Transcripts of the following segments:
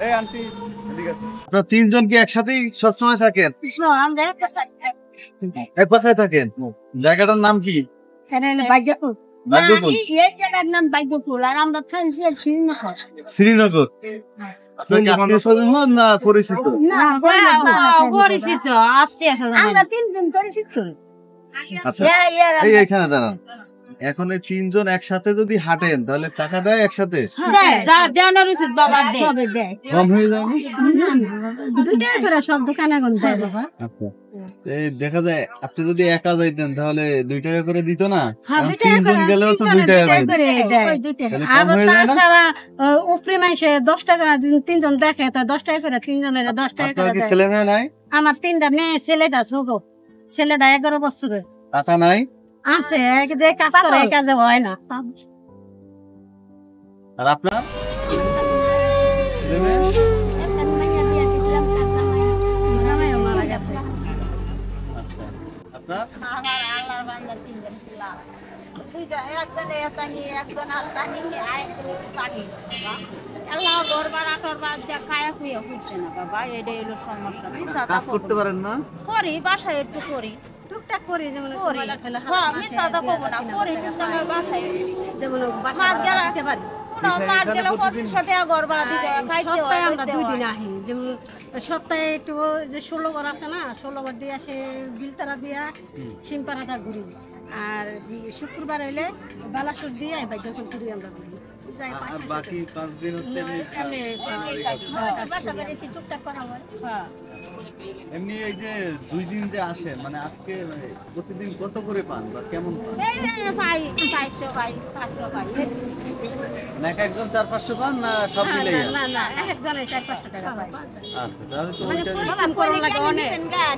এই আন্টি এদিকে আসুন। আপনারা তিনজন কি একসাথেই সবসময় থাকেন? এক বাসায় থাকেন? জায়গাটার নাম কি? শ্রীনগর। আপনার কি আত্মীয় স্বজন হন না পরিচিত? পরিচিত আমরা তিনজন পরিচিত। আচ্ছা এই এখানে দাঁড়ান। এখন এই তিনজন একসাথে যদি হাঁটেন তাহলে টাকা দেয় একসাথে? কম হয়ে যায় না? সব দোকানে এই দেখা যায় আপনি যদি একা যাইতেন তাহলে 2 টাকা করে দিত না? তিনজন গেলেও তো 2 টাকা করে তাহলে কম হয়ে যায় না? উপরে মাসে 10 টাকা তিনজন দেখে তো 10 টাকা করে তিনজনের 10 টাকা আপনার কি করে ছেলে মেয়ে নাই? আমার 3টা মেয়ে, ছেলেটা ছোট, ছেলেটা 11 বছরের। টাকা নাই? আছে যে কাজ করে এই কাজে হয় না। আর আপনার ছেলে মেয়ে? মারা গেছে। আচ্ছা আপনার? কাজ করতে পারেন না? করি বাসায় একটু করি, টুকটাক করি, যেমন করি আমি সাদা করবো না, করি বাসায় যেমন মাছ গেলে একেবারে মাঠ গেলে 2500 টাকা ঘর ভাড়া দিতে হয়, খাইতে হয়, সপ্তাহে আমরা 2 দিন আহি। যেমন সপ্তাহে একটু যে 16 বার আছে না, 16 বার দিয়ে আসে বিলতারা দিয়া সিমপাড়াটা ঘুরি। আর শুক্রবার হইলে বালাসুর দিয়ে ভাগ্য করি আমরা ঘুরি। যাই আর 500 বাকি 5 দিন হচ্ছে বাসা বাড়িতে টুকটাক করা হয়। এমনি এই যে 2 দিন যে আসেন মানে আজকে মানে প্রতিদিন কত করে পান বা কেমন পান? এই পাই 400 পাই 500 পাই। না একজন 400-500 পান না সব মিলেই? না না একজনে 400-500 টাকা পাই। আচ্ছা তাহলে তো মানে ওইটা পরিশ্রম করা লাগে অনেক।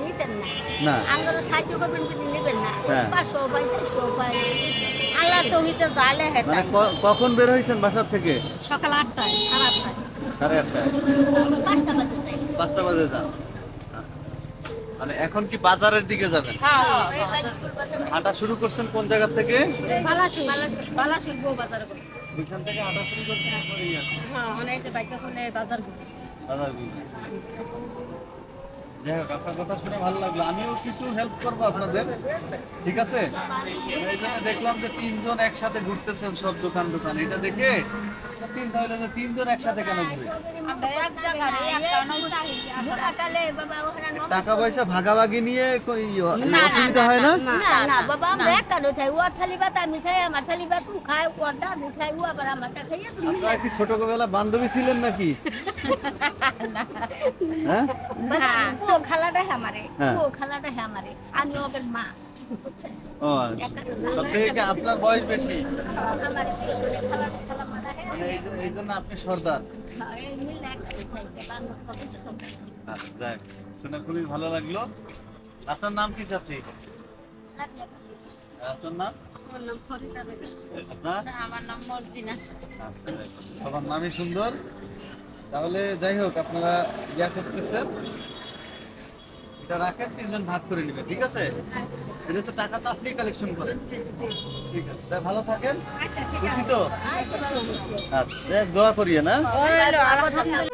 নিতেন না না আঙ্গুর সাহায্য করবেন কিন্তু নেবেন না, হ্যাঁ। 500 পাই 400 পাই। আল্লাহ তো হইতে জালে মানে হেতাই কখন বের হইছেন বাসা থেকে? সকাল 8টায়, 8:30টায়। 8:30টায়? 5টা বাজে যাই। 5টা বাজে যান? মানে এখন কি বাজারের দিকে যাবেন? এই বাইকুল বাজার হাঁটা শুরু করছেন কোন জায়গা থেকে? বালাসুর বউ বাজার করে। ওইখান থেকে হাঁটা শুরু করছেন পরেই আছে হ্যাঁ অনেক যে বাইক করে বাজার করে। বাজারগুলো। যাই হোক আপনার কথা শুনে ভালো লাগলো, আমিও কিছু হেল্প করবো আপনাদের, ঠিক আছে? এই জন্য দেখলাম যে 3জন একসাথে ঘুরতেছেন সব দোকান দোকান, এটা দেখে চিন্তা হইলো যে 3জন একসাথে কেন ঘুরে? আমরা এক জায়গায় একটা অনুযায়ী বুড়াকালে বাবা ওখানে টাকা পয়সা ভাগাভাগি নিয়ে অসুবিধা হয় না? না না বাবা আমরা এক কানো খাই, ওর থালি ভাত আমি খাই, আমার থালি ভাত ও খায়, ওরটা আমি খাই, ও আবার আমারটা খাইয়া তুমি আপনারা কি ছোটবেলা বান্ধবী ছিলেন নাকি? হ্যাঁ ও খালাটা আমারে, হ্যাঁ। ও খালাটা আমারে, আমি ওকে মা বুঝছেন? ও সব থেকে আপনার বয়স বেশি আমারে খালাটা খালা মারা হে মানে এই জন্য আপনি সর্দার। এই মিল এক খাইতে বাংলা কিছু করতে আচ্ছা যাক শুনে খুবই ভালো লাগলো। আপনার নাম কি চাচি? আপনার নাম? আমার নাম ফরিদা বেগম। আপনার? আমার নাম মর্জিনা। আচ্ছা সবার নামই সুন্দর। তাহলে যাই হোক আপনারা ইয়া করতেছেন, এটা রাখেন, 3জন ভাগ করে নেবেন, ঠিক আছে? এটা তো টাকা তো আপনি কালেকশন করেন, ঠিক আছে? তাই ভালো থাকেন, আচ্ছা ঠিক খুশি আছে। তো? আচ্ছা দেখ দোয়া করিয়ে না। আলহামদুলিল্লাহ।